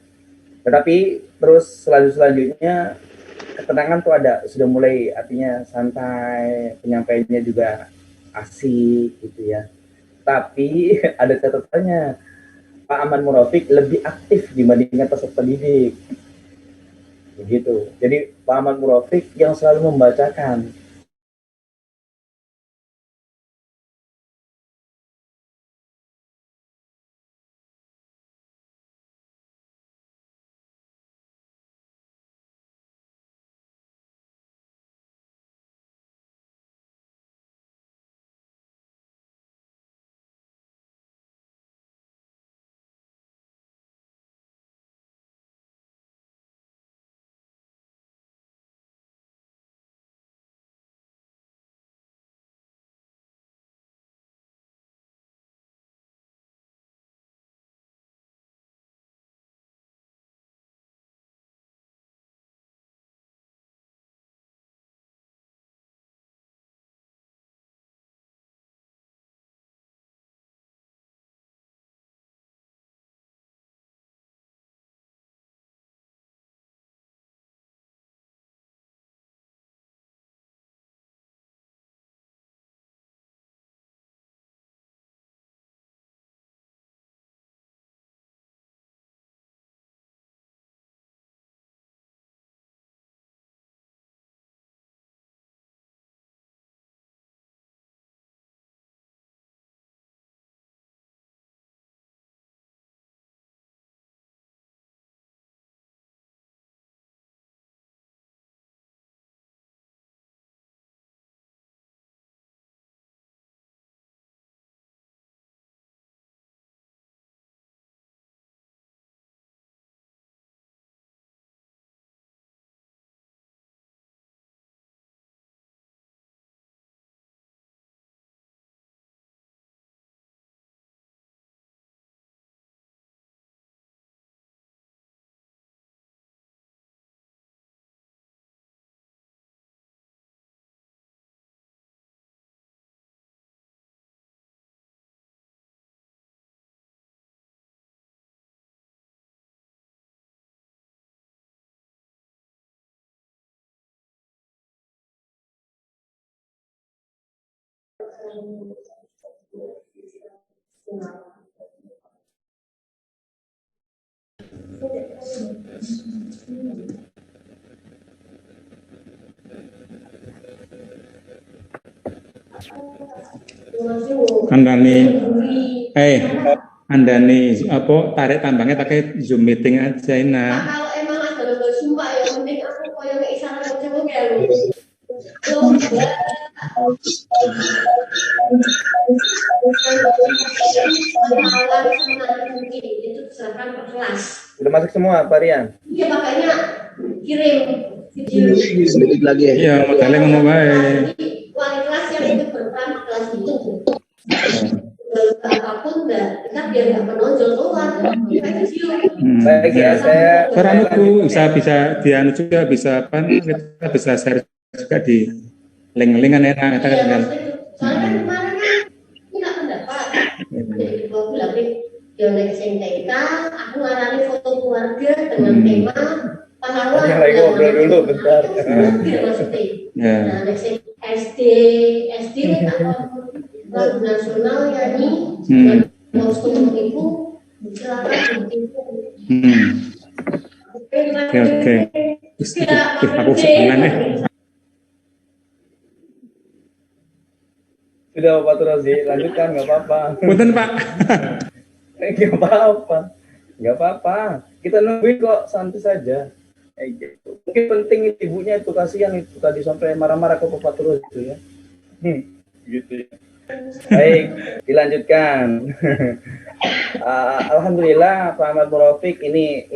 Tetapi terus selanjutnya ketenangan tuh ada, sudah mulai, artinya santai, penyampaiannya juga asik gitu ya. Tapi ada catatannya, Pak Ahmad Murofik lebih aktif dibandingkan peserta didik. Begitu. Jadi Pak Ahmad Murofik yang selalu membacakan, Andani, Andani, apa tarik tambangnya pakai Zoom meeting aja, Ina. Kalau emang ada lembar sumpah ya, penting aku koyo ngek isyarat coba ya lu. Itu diserahkan per kelas. Udah masuk semua, Pak Rian? Iya, makanya kirim video. Sedikit lagi ya. Iya, modalnya ngono wae. Wali kelas yang ikut berperan di kelas itu. Apapun kita biar nggak menonjol keluar. Baik ya, saya Keranuku bisa dianu juga, bisa apa? Kita bisa share juga di link-link kan enak, kita kan tinggal. Soalnya kan kemarin kan kita pendapat. Jadi aku bilang yang next kita, aku ngarani foto keluarga dengan tema pahlawan. yang lagi ngobrol dulu bentar. Maksudnya. Ya. Nah, next SD lagu nasional ya nih, kostum ibu, silakan ibu. Oke. Aku sebenarnya nih. Sudah Pak Turazi, lanjutkan nggak apa-apa. Punten Pak. Nggak apa-apa, nggak apa-apa. Kita nungguin kok, santai saja. Gitu. Mungkin penting ibunya itu, kasihan itu tadi sampai marah-marah ke Pak Turazi itu ya. Gitu ya. Baik, dilanjutkan. Alhamdulillah Pak Ahmad Murafiq ini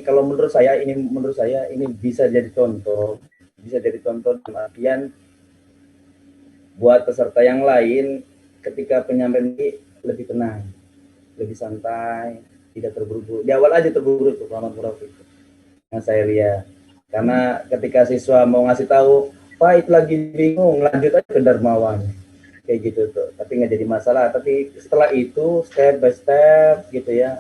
kalau menurut saya ini bisa jadi contoh dalam artian buat peserta yang lain ketika penyampaian ini lebih tenang, lebih santai, tidak terburu-buru. Di awal aja terburu tuh Pak Ahmad Murafiq. Yang saya lihat, karena ketika siswa mau ngasih tahu, Pak itu lagi bingung, lanjut aja ke Darmawan. Kayak gitu tuh, tapi nggak jadi masalah. Tapi setelah itu step by step gitu ya,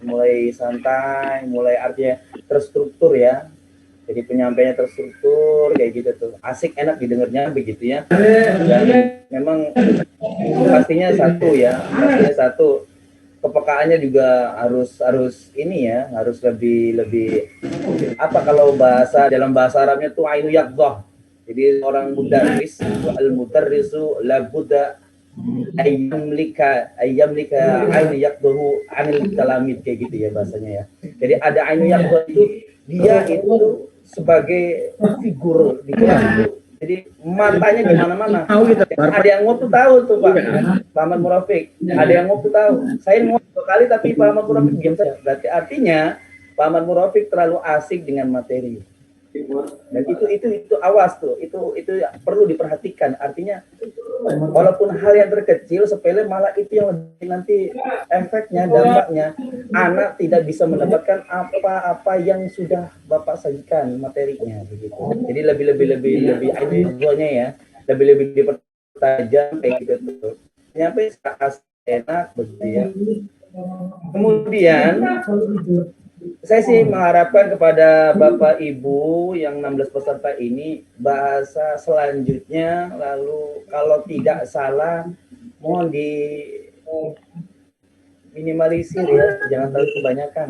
mulai santai, mulai artinya terstruktur ya. Jadi penyampaiannya terstruktur kayak gitu tuh, asik enak didengarnya begitu ya. Dan memang pastinya satu kepekaannya juga harus ini ya, harus lebih apa kalau dalam bahasa Arabnya tuh ainu yaqdah. Jadi orang mudarris, al-mudarrisu la budda ayyamlika ainu yaqdahu anil kalamid kayak gitu ya bahasanya ya. Jadi ada ainu yaqdah itu dia itu sebagai figur di kelas itu. Jadi matanya di mana-mana. Ada yang ngotot tahu tuh Pak Ahmad Murafiq. Ada yang ngotot tahu. Saya ngotot 2 kali tapi Pak Ahmad Murafiq diam saja. Berarti artinya Pak Ahmad Murafiq terlalu asik dengan materi. Dan itu awas tuh, itu perlu diperhatikan. Artinya walaupun hal yang terkecil sepele, malah itu yang lebih nanti efeknya, dampaknya anak tidak bisa mendapatkan apa yang sudah Bapak sajikan materinya begitu. Jadi lebih idealnya ya, lebih dipertajam kayak gitu tuh. Nyampe enak begitu ya. Kemudian saya sih mengharapkan kepada Bapak Ibu yang 16 peserta ini bahasa selanjutnya, lalu kalau tidak salah mohon di minimalisir ya, jangan terlalu kebanyakan.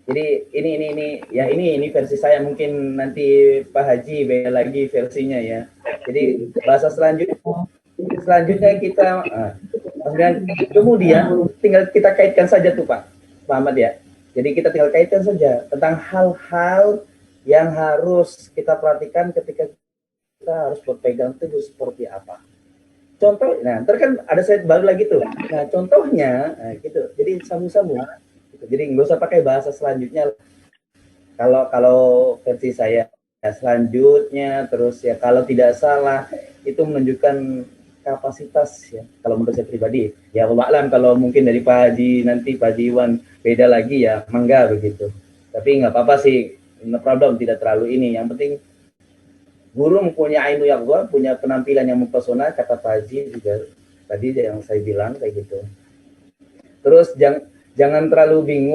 Jadi ini versi saya, mungkin nanti Pak Haji beda lagi versinya ya. Jadi bahasa selanjutnya kita kemudian tinggal kita kaitkan saja tuh Pak Ahmad ya. Jadi kita tinggal kaitkan saja tentang hal-hal yang harus kita perhatikan ketika kita harus berpegang teguh seperti apa. Contoh, nah ntar kan ada slide baru lagi tuh. Nah contohnya, gitu. Jadi sambung-sambung. Gitu. Jadi nggak usah pakai bahasa selanjutnya. Kalau versi saya ya, selanjutnya terus ya kalau tidak salah itu menunjukkan kapasitas ya, kalau menurut saya pribadi ya Allah alam, kalau mungkin dari Pak Haji nanti Pak Haji Iwan beda lagi ya mangga begitu, tapi nggak apa-apa sih, no problem, tidak terlalu ini, yang penting guru mempunyai ainu yaqdah, punya penampilan yang mempesona, kata Pak Haji juga tadi yang saya bilang kayak gitu. Terus jangan terlalu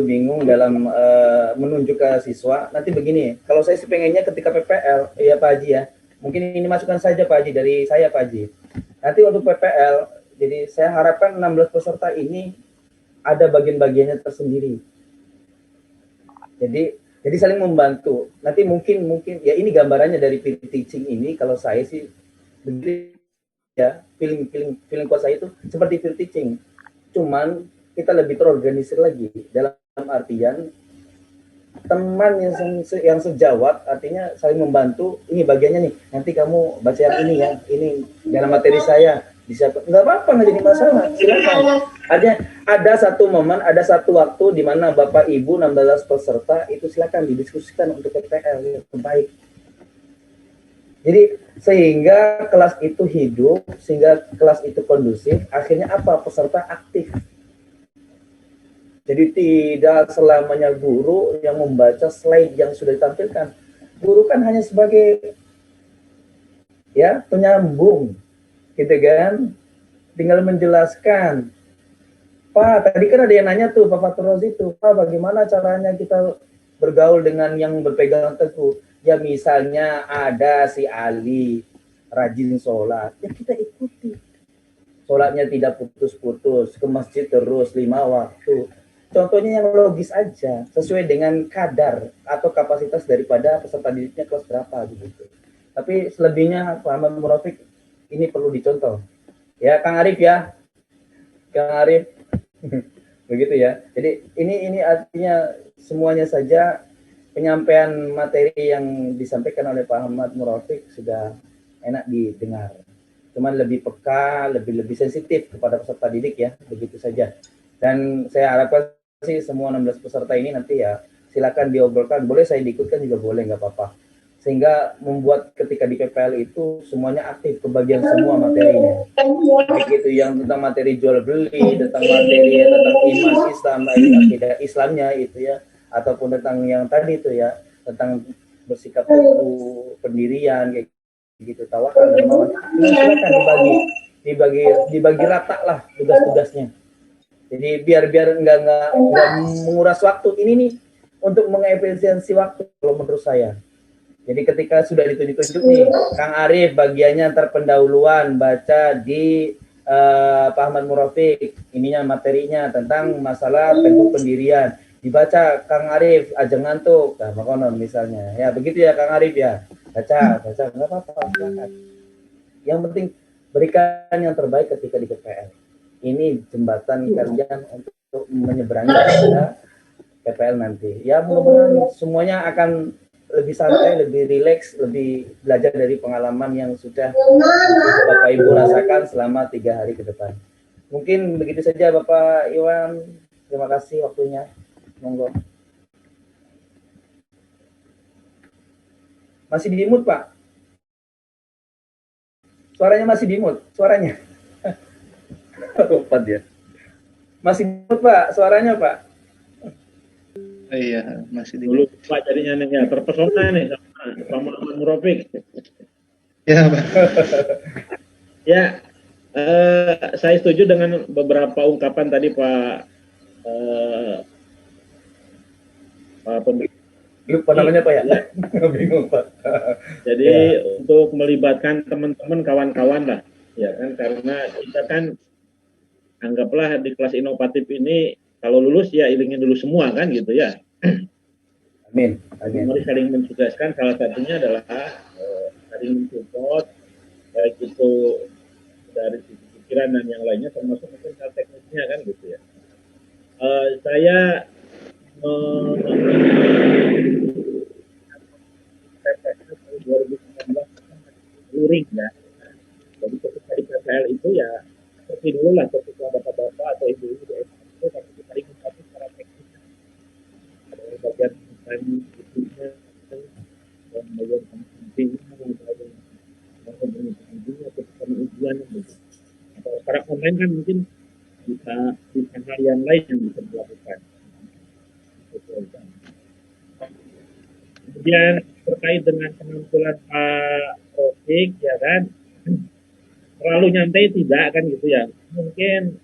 bingung dalam menunjuk ke siswa. Nanti begini, kalau saya sih pengennya ketika PPL ya Pak Haji ya, mungkin ini masukan saja Pak Haji dari saya Pak Haji. Nanti untuk PPL, jadi saya harapkan 16 peserta ini ada bagian-bagiannya tersendiri. Jadi saling membantu. Nanti mungkin ya ini gambarannya dari peer teaching ini. Kalau saya sih begitu ya, feeling kuat saya itu seperti peer teaching. Cuman kita lebih terorganisir lagi dalam artian teman yang sejawat, artinya saling membantu. Ini bagiannya nih, nanti kamu baca yang ini ya, ini dalam materi saya bisa, nggak apa-apa, nggak jadi masalah, silakan. Ada satu momen, ada satu waktu di mana Bapak Ibu 16 peserta itu silakan didiskusikan untuk PPL yang terbaik. Jadi sehingga kelas itu hidup, sehingga kelas itu kondusif, akhirnya apa? Peserta aktif. Jadi tidak selamanya guru yang membaca slide yang sudah ditampilkan. Guru kan hanya sebagai ya penyambung, gitu kan? Tinggal menjelaskan. Pak, tadi kan ada yang nanya tuh, Pak Fatur Rozi itu, Pak, bagaimana caranya kita bergaul dengan yang berpegang teguh? Ya misalnya ada si Ali rajin sholat, ya kita ikuti. Sholatnya tidak putus-putus, ke masjid terus 5 waktu. Contohnya yang logis aja, sesuai dengan kadar atau kapasitas daripada peserta didiknya kelas berapa gitu. Tapi selebihnya Pak Ahmad Murafiq ini perlu dicontoh. Ya Kang Arif ya. Kang Arif. Begitu ya. Jadi ini artinya semuanya saja penyampaian materi yang disampaikan oleh Pak Ahmad Murafiq sudah enak didengar. Cuman lebih peka, lebih sensitif kepada peserta didik ya, begitu saja. Dan saya harapkan sih semua 16 peserta ini nanti ya silakan diobrolkan, boleh saya diikutkan juga boleh, nggak apa-apa, sehingga membuat ketika di PPL itu semuanya aktif, kebagian semua materinya, begitu yang tentang materi jual beli, tentang materi tentang iman Islam, akidah Islamnya itu ya, ataupun tentang yang tadi itu ya, tentang bersikap teguh, pendirian kayak gitu, tawakal, dermawan, silakan dibagi rata lah tugas-tugasnya. Jadi biar nggak menguras waktu. Ini nih untuk mengefisiensi waktu kalau menurut saya. Jadi ketika sudah ditunjuk nih, Kang Arif bagiannya antar pendahuluan baca di Pak Ahmad Murafiq, ininya materinya tentang masalah teguh pendirian. Dibaca Kang Arif ajeng ngantuk, nah makonon misalnya. Ya begitu ya Kang Arif ya. Baca nggak apa-apa. Yang penting berikan yang terbaik ketika di PPL. Ini jembatan kalian untuk menyeberangi PPL nanti. Ya mudah-mudahan semuanya akan lebih santai, lebih rileks, lebih belajar dari pengalaman yang sudah Bapak Ibu rasakan selama 3 hari ke depan. Mungkin begitu saja Bapak Iwan. Terima kasih waktunya. Monggo. Masih di mute Pak? Suaranya masih di mute, suaranya. Lupa dia. Masih di mute Pak, suaranya Pak. Iya, masih di Dulu Pak jadinya nih ya, terpesona nih sama Ahmad Murafiq. Ya, Pak. Ya, saya setuju dengan beberapa ungkapan tadi Pak pemimpin. Lupa namanya Pak ya? Bingung Pak. Jadi ya, untuk melibatkan teman-teman, kawan-kawan lah, ya kan, karena kita kan anggaplah di kelas inovatif ini kalau lulus ya ilingin dulu semua kan gitu ya. Amin. Amin. Mari saling mensukseskan, salah satunya adalah saling mensupport, baik itu dari sisi pikiran dan yang lainnya, termasuk mungkin hal teknisnya kan gitu ya. Saya PPL 2019 luring ya. Jadi ketika di PPL itu ya seperti dulu lah, ketika bapak-bapak atau ibu-ibu di SMP, tapi kita ingin satu secara teknis. Ada bagian tadi itunya, dan bagian pentingnya, bagian pentingnya, ketika ujian gitu. Atau sekarang online kan mungkin bisa hal yang lain yang bisa dilakukan. Kemudian terkait dengan penampilan Pak Rofik ya kan, terlalu nyantai tidak kan gitu ya, mungkin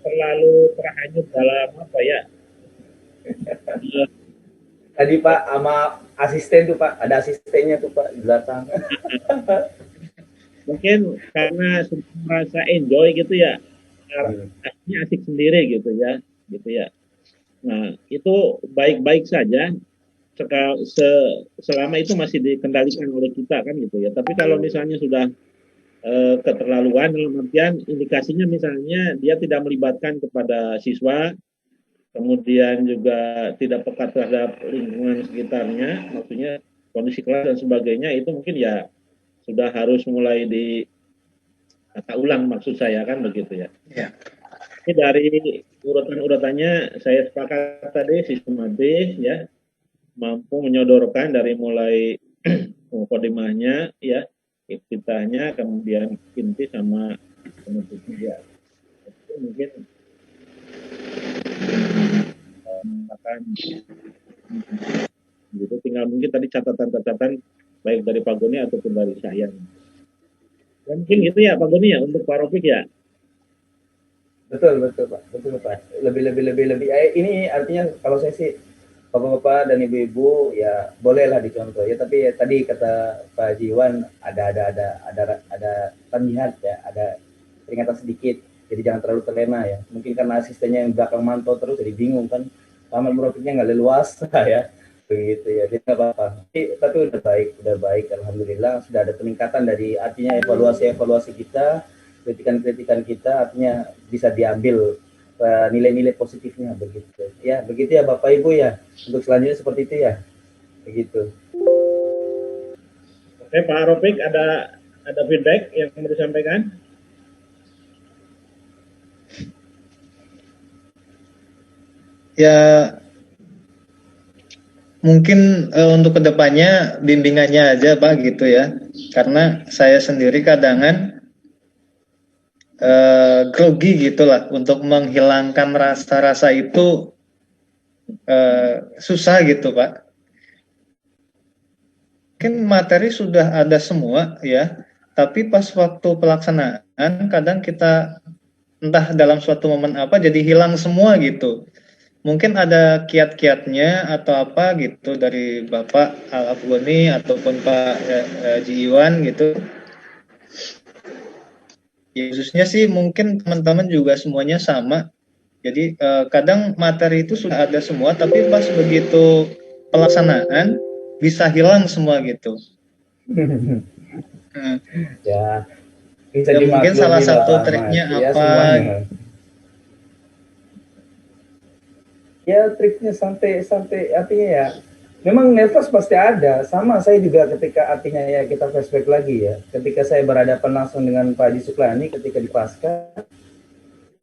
terlalu terhanyut dalam apa ya. Tadi Pak sama asisten tuh Pak, ada asistennya tuh Pak di belakang. mungkin karena sudah merasa enjoy gitu ya, akhirnya asik sendiri gitu ya, gitu ya. Nah, itu baik-baik saja selama itu masih dikendalikan oleh kita kan gitu ya. Tapi kalau misalnya sudah keterlaluan, dalam artian indikasinya misalnya dia tidak melibatkan kepada siswa, kemudian juga tidak peka terhadap lingkungan sekitarnya, maksudnya kondisi kelas dan sebagainya, itu mungkin ya sudah harus mulai di tata ulang, maksud saya kan begitu ya. Ya. Ini dari urutan-urutannya saya sepakat tadi sistematis ya, mampu menyodorkan dari mulai mukadimahnya ya, iftitahnya, kemudian inti sama penutupnya ya. Itu mungkin akan gitu, tinggal mungkin tadi catatan-catatan baik dari Pak Goni ataupun dari saya. Ya, mungkin gitu ya Pak Goni ya untuk Pak Rofik ya. Betul Pak, betul Pak. Lebih. Ini artinya kalau saya sih Bapak-bapak dan ibu-ibu ya bolehlah dicontoh ya, tapi ya, tadi kata Pak Jiwan ada terlihat ya, ada peringatan sedikit, jadi jangan terlalu terlena ya. Mungkin karena asistennya yang belakang mantau terus jadi bingung kan, Taman Murofiknya nggak leluasa ya, begitu ya. Jadi nggak apa-apa. Tapi udah baik, alhamdulillah sudah ada peningkatan dari artinya evaluasi kita, kritikan kita artinya bisa diambil nilai-nilai positifnya begitu ya Bapak Ibu ya, untuk selanjutnya seperti itu ya begitu. Oke Pak Rofik, ada feedback yang mau disampaikan? Ya mungkin untuk kedepannya bimbingannya aja Pak gitu ya, karena saya sendiri kadangan grogi gitulah untuk menghilangkan rasa-rasa itu susah gitu Pak. Mungkin materi sudah ada semua ya, tapi pas waktu pelaksanaan kadang kita entah dalam suatu momen apa jadi hilang semua gitu. Mungkin ada kiat-kiatnya atau apa gitu dari Bapak Al-Afghani ataupun Pak Ji Iwan gitu. Ya, khususnya sih mungkin teman-teman juga semuanya sama. Jadi kadang materi itu sudah ada semua, tapi pas begitu pelaksanaan bisa hilang semua gitu. Ya, bisa ya mungkin salah satu triknya ya, apa? Ya triknya sampai artinya ya, memang nervous pasti ada. Sama saya juga ketika artinya ya kita flashback lagi ya, ketika saya berhadapan langsung dengan Pak Haji Suklani ketika di Pasca,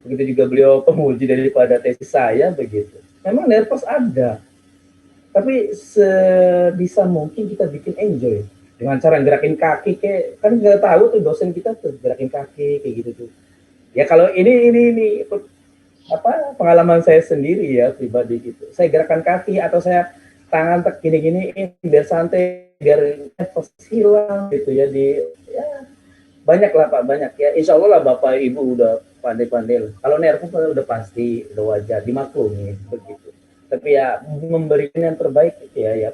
begitu juga beliau penguji daripada tesis saya begitu. Memang nervous ada, tapi sebisa mungkin kita bikin enjoy dengan cara gerakin kaki, kayak kan nggak tahu tuh dosen kita tuh gerakin kaki kayak gitu tuh. Ya kalau ini apa pengalaman saya sendiri ya pribadi gitu. Saya gerakan kaki atau saya tangan gini-giniin biar santai, biar nervous hilang gitu ya. Ya banyak lah Pak, banyak ya. Insya Allah lah Bapak Ibu udah pandai-pandai. Kalau nervous udah pasti, udah wajar, dimaklumi begitu. Tapi ya memberikan yang terbaik gitu ya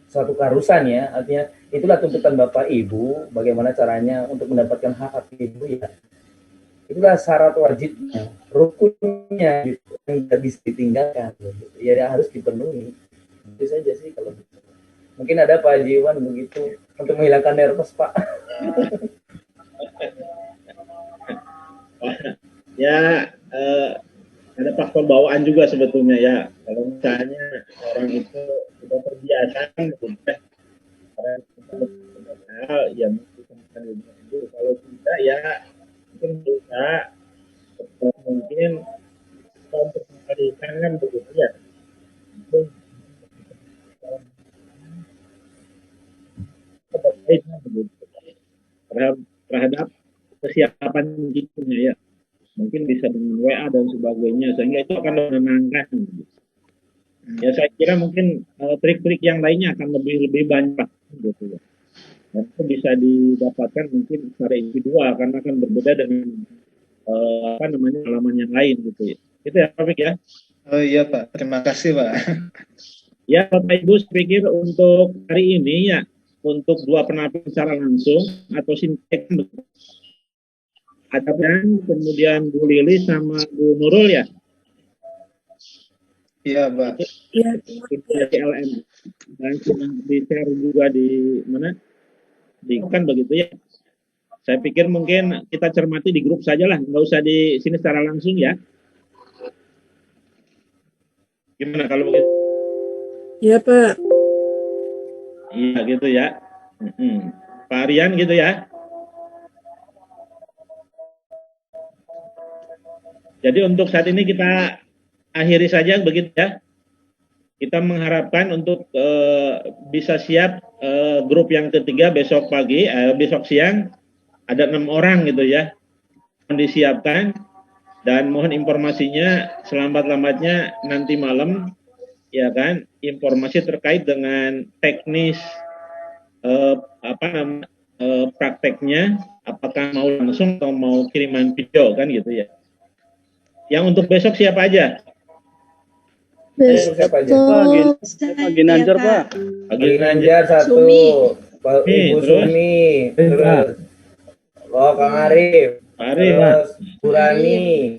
suatu keharusan ya. Artinya itulah tuntutan Bapak Ibu, bagaimana caranya untuk mendapatkan hak Ibu ya. Itulah syarat wajibnya, rukunnya gitu, yang tidak bisa ditinggalkan gitu. Ya harus dipenuhi. Itu saja sih kalau gitu. Mungkin ada Pak Jiwan begitu untuk menghilangkan nervous Pak. Ya ada faktor bawaan juga sebetulnya ya. Kalau misalnya orang itu sudah terbiasa ya mungkin kalau tidak ya mungkin untuk menghadirkan kan begitu ya. Terhadap kesiapan kita ya, mungkin bisa dengan WA dan sebagainya, sehingga itu akan menenangkan. Ya saya kira mungkin trik-trik yang lainnya akan lebih banyak gitu ya. Dan itu bisa didapatkan mungkin secara individual karena akan berbeda dengan pengalaman yang lain gitu ya. Itu ya Pak ya. Oh iya Pak, terima kasih Pak. Ya Bapak Ibu, saya pikir untuk hari ini ya untuk 2 penampil secara langsung atau sintek. Ada Dan, kemudian Bu Lili sama Bu Nurul ya. Iya, Pak. Ya, Dari LM dan sudah di-share juga di mana? Di kan begitu ya. Saya pikir mungkin kita cermati di grup saja lah, nggak usah di sini secara langsung ya. Gimana kalau begitu? ya Pak. Iya gitu ya. Pak Aryan gitu ya. Jadi untuk saat ini kita akhiri saja begitu ya. Kita mengharapkan untuk bisa siap grup yang ketiga besok pagi, besok siang ada 6 orang gitu ya. Mohon disiapkan dan mohon informasinya selambat-lambatnya nanti malam ya kan, informasi terkait dengan teknis prakteknya, apakah mau langsung atau mau kiriman video kan gitu ya. Yang untuk besok siapa aja? Siapa aja? Pak Ginanjar, Pak. Pagi Ginanjar 1, Sumi. Ibu Terus? Sumi, terus Kang Arif, Arif, terus Bu Rani,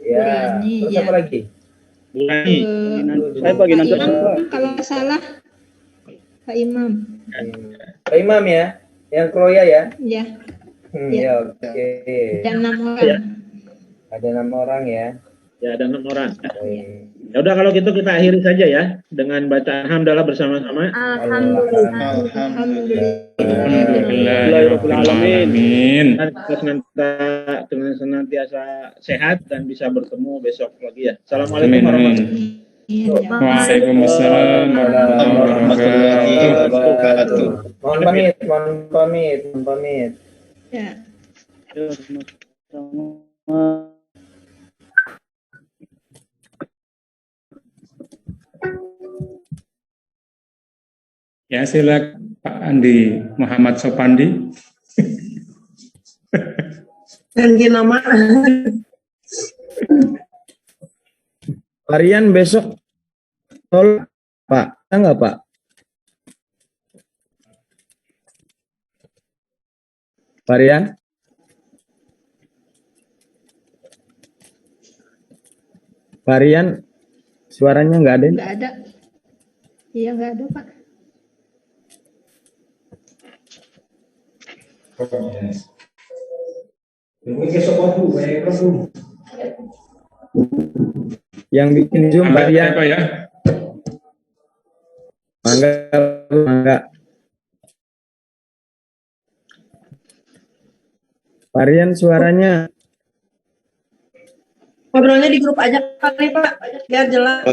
ya, Rani, terus ya. apa lagi? Bu Rani. Saya Pak Ginanjar, Pak. Kalau nggak salah Pak Imam. Pak Imam ya, yang Kroya ya? Ya, Ya, oke. dan 6 orang. Ada 6 orang ya. Ya ada 6 orang. Baik. Ya udah kalau gitu kita akhiri saja ya dengan bacaan hamdalah bersama-sama. Alhamdulillah. Alhamdulillahirrahmanirrahim. Dan kita senantiasa sehat dan bisa bertemu besok lagi ya. Assalamualaikum warahmatullahi Waalaikumsalam warahmatullahi wabarakatuh. Mohon pamit. Ya. Ya silakan Pak Andi Muhammad Sopandi. Ganti nama. Varian besok tol Pak, enggak Pak? Varian? Varian suaranya nggak ada? Nggak ada. Iya, nggak ada, Pak. Yang bikin Zoom varian Apa ya? Mangga. Varian suaranya. Ngobrolnya di grup aja kali Pak, biar jelas.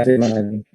Terima kasih.